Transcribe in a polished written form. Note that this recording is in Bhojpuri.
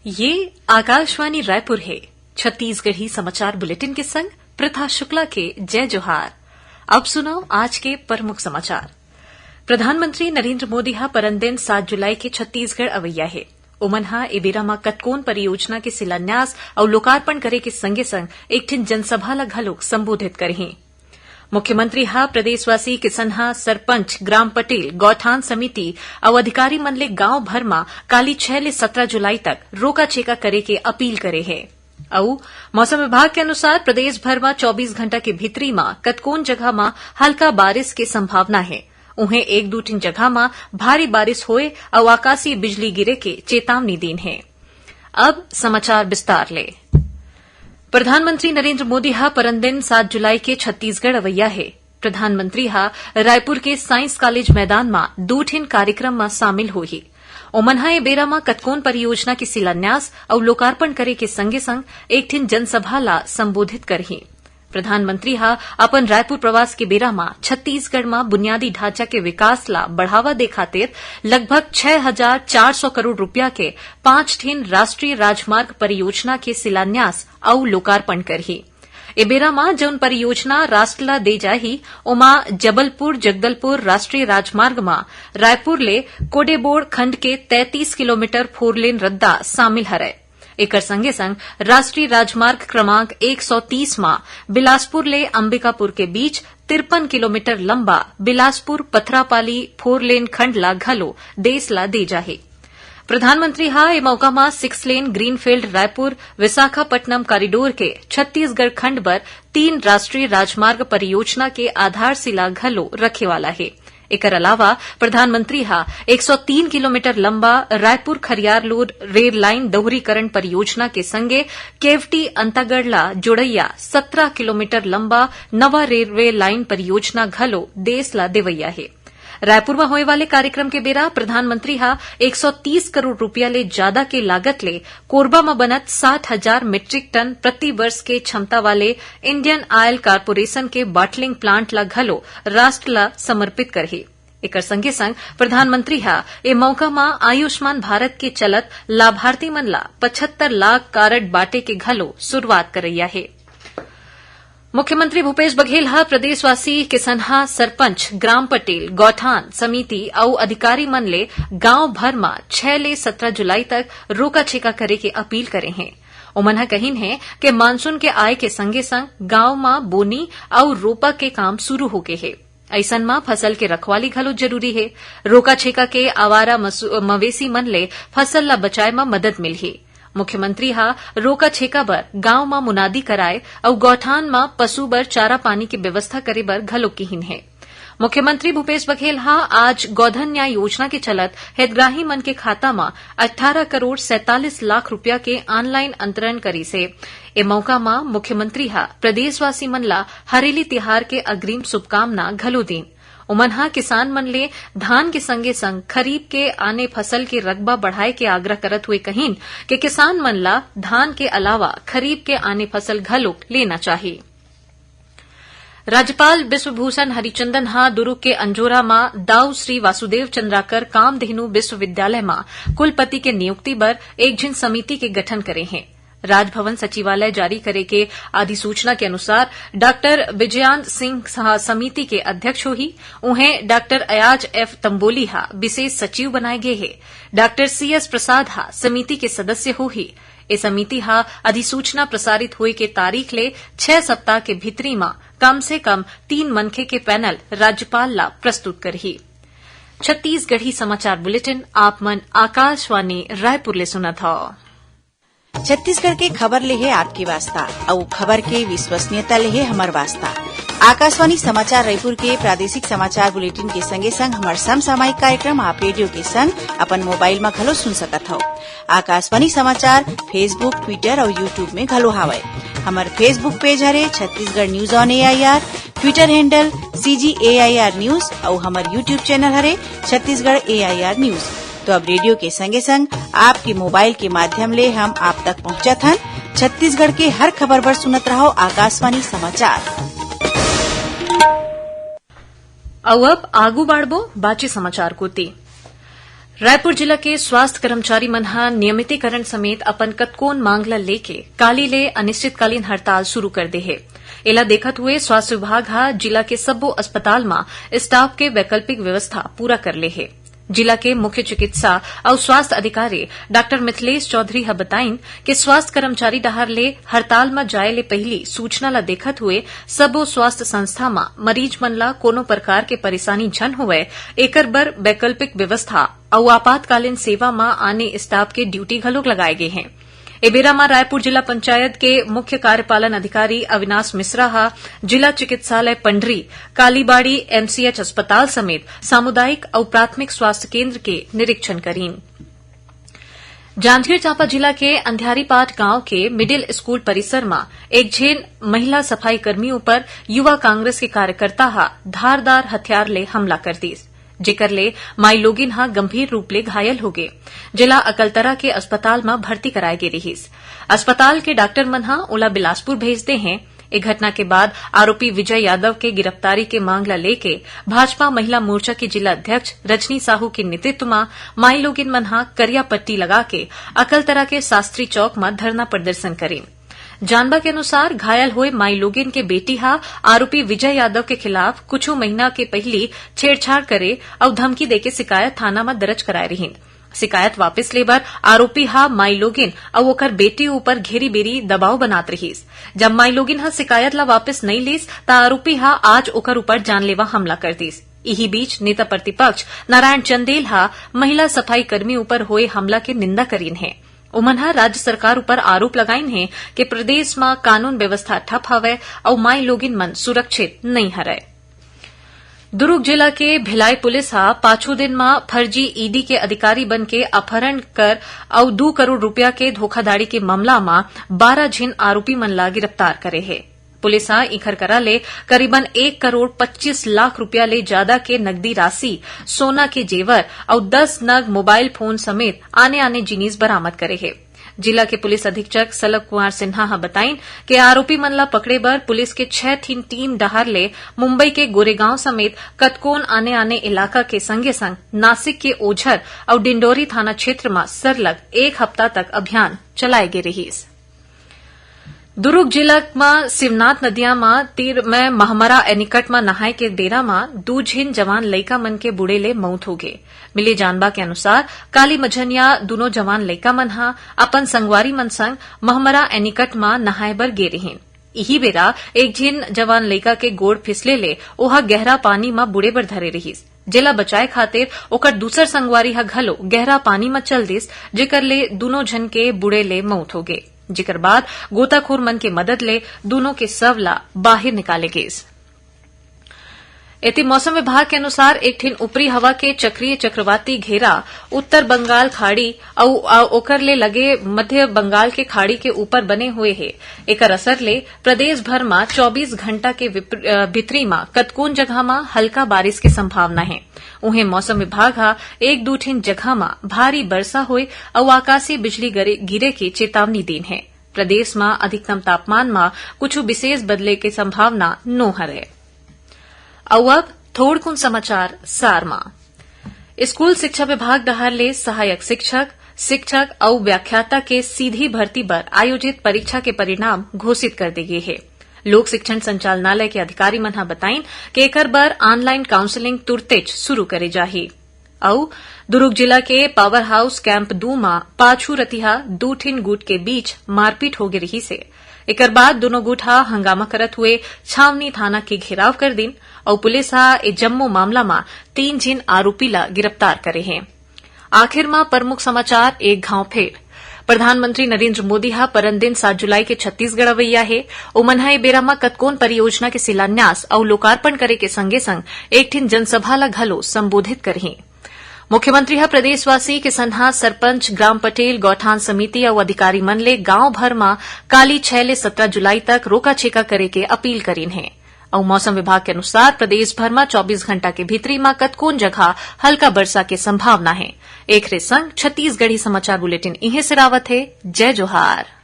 ये आकाशवाणी रायपुर है। छत्तीसगढ़ी समाचार बुलेटिन के संग प्रथा शुक्ला के जय जोहार। अब सुनाओ आज के प्रमुख समाचार। प्रधानमंत्री नरेंद्र मोदी हा परनदिन 7 जुलाई के छत्तीसगढ़ अवैया है। ओमनहा एबेरा कतकोन परियोजना के शिलान्यास और लोकार्पण करे के संगे संग एक ठिन जनसभा ला घलोक संबोधित करही। मुख्यमंत्री हा प्रदेशवासी किसनहा सरपंच ग्राम पटेल गौठान समिति और अधिकारी मन ले गांव भर में काली 6 ले 17 जुलाई तक रोका छेका करे के अपील करे है। और मौसम विभाग के अनुसार प्रदेश भर में 24 घंटा के भीतरी में कतकोन जगह में हल्का बारिश के संभावना है। उन्हें एक दो तीन जगह में भारी बारिश होए और आकाशीय बिजली गिरे के चेतावनी दीन है। अब समाचार विस्तार ले। प्रधानमंत्री नरेंद्र मोदी हा परनदिन 7 जुलाई के छत्तीसगढ़ अवैया है। प्रधानमंत्री हा रायपुर के साइंस कॉलेज मैदान में 2 ठिन कार्यक्रम में शामिल होही। ओमनहा ए बेरा में कतकोन परियोजना के शिलान्यास और लोकार्पण करे के संगे संग एक ठिन जनसभा ला संबोधित करही। प्रधानमंत्री हा अपन रायपुर प्रवास के बेरा में छत्तीसगढ़ में बुनियादी ढांचा के विकास ला बढ़ावा दे खातिर लगभग 6,400 करोड़ रुपया के 5 ठिन राष्ट्रीय राजमार्ग परियोजना के शिलान्यास और लोकार्पण करही। ए बेरा में जौन परियोजना राष्ट्र ला दे जाही ओमा जबलपुर जगदलपुर राष्ट्रीय राजमार्ग में रायपुर ले कोडेबोड़ खंड के 33 किलोमीटर 4 लेन रद्दा शामिल हरय। एकर संगे संग राष्ट्रीय राजमार्ग क्रमांक 130 में बिलासपुर ले अंबिकापुर के बीच 53 किलोमीटर लंबा बिलासपुर पथरापाली 4 लेन खंड ला घलो देश ला दे जाहे। प्रधानमंत्री हा ए मौका में 6 lane greenfield Raipur Visakhapatnam corridor के छत्तीसगढ़ खंड पर 3 राष्ट्रीय राजमार्ग परियोजना के आधारशिला घलो रखे वाला है। एकर अलावा प्रधानमंत्री हा 103 किलोमीटर लंबा रायपुर खरियारलोड रेल लाइन दोहरीकरण परियोजना के संगे केवटी अंतागढ़ ला जोड़ैया 17 किलोमीटर लंबा नवा रेलवे लाइन परियोजना घलो देश ला देवैया है। रायपुर में होए वाले कार्यक्रम के बेरा प्रधानमंत्री हा 130 करोड़ रुपया ले ज्यादा के लागत ले कोरबा में बनत 60,000 मीट्रिक टन प्रति वर्ष के क्षमता वाले इंडियन ऑयल कारपोरेशन के बॉटलिंग प्लांट ला घलो राष्ट्र ला समर्पित करही। एकर संगे संग प्रधानमंत्री हा ए मौका में आयुष्मान भारत के चलत लाभार्थी मन ला 75 लाख कारड बांटे के घलो शुरूआत करैया है। मुख्यमंत्री भूपेश बघेल हा प्रदेशवासी किसनहा सरपंच ग्राम पटेल गौठान समिति और अधिकारी मन ले गांव भर में 6 ले 17 जुलाई तक रोका छेका करे के अपील करे हैं। ओमनहा कहिन है कि मानसून के आय के संगे संग गांव में बोनी और रोपा के काम शुरू हो गए है। ऐसन में फसल के रखवाली घलो जरूरी है। रोका छेका के आवारा मवेशी मन ले फसल ला बचाए में मदद मिलही। मुख्यमंत्री हा रोका छेका बर गांव में मुनादी कराए और गौठान में पशु बर चारा पानी की व्यवस्था करे बर घलो किहिन है। मुख्यमंत्री भूपेश बघेल हा आज गोधन न्याय योजना के चलत हितग्राही मन के खाता में 18 करोड़ 47 लाख रुपया के ऑनलाइन अंतरण करी से। ए मौका में मुख्यमंत्री हा प्रदेशवासी मन ला हरेली तिहार के अग्रिम शुभकामना घलो दीन। उमनहा किसान मन ले धान के संगे संग खरीफ के आने फसल के रकबा बढ़ाए के आग्रह करत हुए कहिन कि किसान मन ला धान के अलावा खरीफ के आने फसल घलोक लेना चाहिए। राज्यपाल विश्वभूषण हरिचंदन हा दुर्ग के अंजोरा में दाऊ श्री वासुदेव चंद्राकर कामधेनु विश्वविद्यालय में कुलपति के नियुक्ति पर एक झिन समिति के गठन करे हैं। राजभवन सचिवालय जारी करे के अधिसूचना के अनुसार डॉक्टर विजयांत सिंह समिति के अध्यक्ष होही। उन्हें डॉक्टर अयाज एफ तंबोली हा विशेष सचिव बनाए गए हैं। डॉक्टर सीएस प्रसाद हा समिति के सदस्य होही। ए समिति हा अधिसूचना प्रसारित हुए के तारीख ले 6 सप्ताह के भीतरी में कम से कम 3 मनखे के पैनल राज्यपाल ला प्रस्तुत करही। छत्तीसगढ़ी समाचार बुलेटिन आप मन आकाशवाणी रायपुर ले सुनत हौ। छत्तीसगढ़ के खबर ले है आपकी वास्ता और खबर के विश्वसनीयता ले है हमार वास्ता। आकाशवाणी समाचार रायपुर के प्रादेशिक समाचार बुलेटिन के संगे संग हमार समसामयिक कार्यक्रम आप रेडियो के संग अपन मोबाइल में घलो सुन सकत हो। आकाशवाणी समाचार फेसबुक ट्विटर और यूट्यूब में घलो हावय। हमार फेसबुक पेज हरे Chhattisgarh news on AIR, Twitter handle CGAIR news और हमार यूट्यूब चैनल हरे छत्तीसगढ़ AIR न्यूज। तो अब रेडियो के संगे संग आपके मोबाइल के माध्यम ले हम आप तक पहुंचत हन। छत्तीसगढ़ के हर खबर पर सुनत रहो आकाशवाणी समाचार। अब आगू बाढ़बो बाची समाचार कोती। रायपुर जिला के स्वास्थ्य कर्मचारी मन ह नियमितीकरण समेत अपन कतकोन मांग ल लेके काली ले अनिश्चितकालीन हड़ताल शुरू कर दे हे। एला देखत हुए स्वास्थ्य विभाग ह जिला के सब्बो अस्पताल में स्टाफ के वैकल्पिक व्यवस्था पूरा कर ले हे। जिला के मुख्य चिकित्सा और स्वास्थ्य अधिकारी डॉ मिथिलेश चौधरी ह बताइन कि स्वास्थ्य कर्मचारी डहर ले हड़ताल में जाए ले पहली सूचना ला देखत हुए सबो स्वास्थ्य संस्था में मरीज मन ला कोनो प्रकार के परेशानी झन होवे एकर बर वैकल्पिक व्यवस्था और आपातकालीन सेवा में आने स्टाफ के ड्यूटी घलोक लगाए गए हैं। एबेरा में रायपुर जिला पंचायत के मुख्य कार्यपालन अधिकारी अविनाश मिश्रा हा जिला चिकित्सालय पंडरी, कालीबाड़ी एमसीएच अस्पताल समेत सामुदायिक और प्राथमिक स्वास्थ्य केन्द्र के निरीक्षण करीन। जांजगीर चांपा जिला के अंधियारीपाट गांव के मिडिल स्कूल परिसर में एक झेन महिला सफाई कर्मियों पर युवा कांग्रेस के कार्यकर्ता हा धारदार हथियार ले हमला कर दीस, जेकर ले माई लोगिन हा गंभीर रूप ले घायल हो गए। जिला अकलतरा के अस्पताल में भर्ती कराए गे रहीस। अस्पताल के डॉक्टर मन हा ओला बिलासपुर भेज दे हैं। एक घटना के बाद आरोपी विजय यादव के गिरफ्तारी के मांग ला लेके भाजपा महिला मोर्चा की जिला अध्यक्ष रजनी साहू के नेतृत्व में माई लोगिन मन हा करिया पट्टी लगा के अकलतरा के शास्त्री चौक में धरना प्रदर्शन करें। जानबा के अनुसार घायल हुए माई लोगिन के बेटी हा आरोपी विजय यादव के खिलाफ कुछ महीना के पहली छेड़छाड़ करे और धमकी देके शिकायत थाना में दर्ज कराए रही। शिकायत वापस लेबर आरोपी हा माई लोगिन और ओकर बेटी ऊपर घेरी बेरी दबाव बनात रहीस। जब माई लोगिन हा शिकायत ला वापस नहीं लीस ता आरोपी हा आज ओकर ऊपर जानलेवा हमला कर दीस। इही बीच नेता प्रतिपक्ष नारायण चंदेल हा महिला सफाई कर्मी ऊपर हुए हमला के निंदा करीन है। उमनहा राज्य सरकार ऊपर आरोप लगाइन है कि प्रदेश में कानून व्यवस्था ठप हवै और माई लोगिन मन सुरक्षित नहीं हरय। दुर्ग जिला के भिलाई पुलिस हा पांचों दिन में फर्जी ईडी के अधिकारी बन के अपहरण कर और 2 करोड़ रुपया के धोखाधड़ी के मामला में 12 झिन आरोपी मन ला गिरफ्तार करे है। पुलिस हा इखर करा ले करीबन 1 करोड़ 25 लाख रुपया ले ज्यादा के नकदी राशि, सोना के जेवर और 10 नग मोबाइल फोन समेत आने जिनिस बरामद करे है। जिला के पुलिस अधीक्षक सलभ कुमार सिन्हा हा बताइन कि आरोपी मन ला पकड़े बर पुलिस के 6 टीम डहर ले मुंबई के गोरेगांव समेत कतकोन आने इलाका के संगे संग नासिक के ओझर और डिंडोरी थाना क्षेत्र में सरलग 1 हफ्ता तक अभियान चलाए गे रहीस। दुर्ग जिला में शिवनाथ नदिया में तीर में महमरा एनिकट में नहाए के बेरा में 2 झिन जवान लइका मन के बुड़े ले मौत हो गए। मिले जानबा के अनुसार काली मझनिया दोनों जवान लइका मन हा अपन संगवारी मन संग महमरा एनिकट में नहाए बर गे रहीन। इही बेरा एक झिन जवान लइका के गोड़ फिसले ले ओहा गहरा पानी में बुड़े बर धरे रहीस। जेला बचाए खातिर ओकर दूसर संगवारी हा घलो गहरा पानी में चल दिस, जेकर ले दोनों झन के बुड़े ले मौत हो गए। जिकर बाद गोताखोर मन के मदद ले दोनों के शव ला बाहर निकाले गए। एति मौसम विभाग के अनुसार एक ठिन ऊपरी हवा के चक्रीय चक्रवाती घेरा उत्तर बंगाल खाड़ी और ओकर ले लगे मध्य बंगाल के खाड़ी के ऊपर बने हुए है। एकर असर ले प्रदेश भर में 24 घंटा के भीतरी में कतकोन जगह में हल्का बारिश की संभावना है। उन्हें मौसम विभाग हा 1-2 ठिन जगह में भारी वर्षा हुई और आकाशीय बिजली गिरे की चेतावनी दीन है। प्रदेश में अधिकतम तापमान में कुछ विशेष बदले की संभावना नो हरे। अब थोड़कुन समाचार सार में स्कूल शिक्षा विभाग डहर ले सहायक शिक्षक और व्याख्याता के सीधी भर्ती पर आयोजित परीक्षा के परिणाम घोषित कर दिए गए है। लोक शिक्षण संचालनालय के अधिकारी मन हा बताइन कि एकर बर ऑनलाइन काउंसलिंग तुरतेज शुरू करे जाही। और दुर्ग जिला के पावर हाउस कैंप 2 में पाछू रतिहा 2 ठिन गुट के बीच मारपीट हो रही से। एकर बाद दोनों गुट हा हंगामा करत हुए छावनी थाना के घेराव कर दिन और पुलिस हा ए जम्मो मामला में 3 झिन आरोपी ला गिरफ्तार करे हैं। आखिर में प्रमुख समाचार एक घाव फेर। प्रधानमंत्री नरेंद्र मोदी हा परनदिन 7 जुलाई के छत्तीसगढ़ अवैया है। ओमनहा ए बेरा में कतकोन परियोजना के शिलान्यास और लोकार्पण करे के संगे संग एक ठिन जनसभा ला घलो संबोधित करही। मुख्यमंत्री हा प्रदेशवासी किसान हा सरपंच ग्राम पटेल गौठान समिति और अधिकारी मन ले गांव भर में काली 6 ले 17 जुलाई तक रोका छेका करे के अपील करीन है। और मौसम विभाग के अनुसार प्रदेश भर में 24 घंटा के भीतरी में कतकोन जगह हल्का वर्षा की संभावना है। एक संग छत्तीसगढ़ी समाचार बुलेटिन इहे से रावत है। जय जोहार।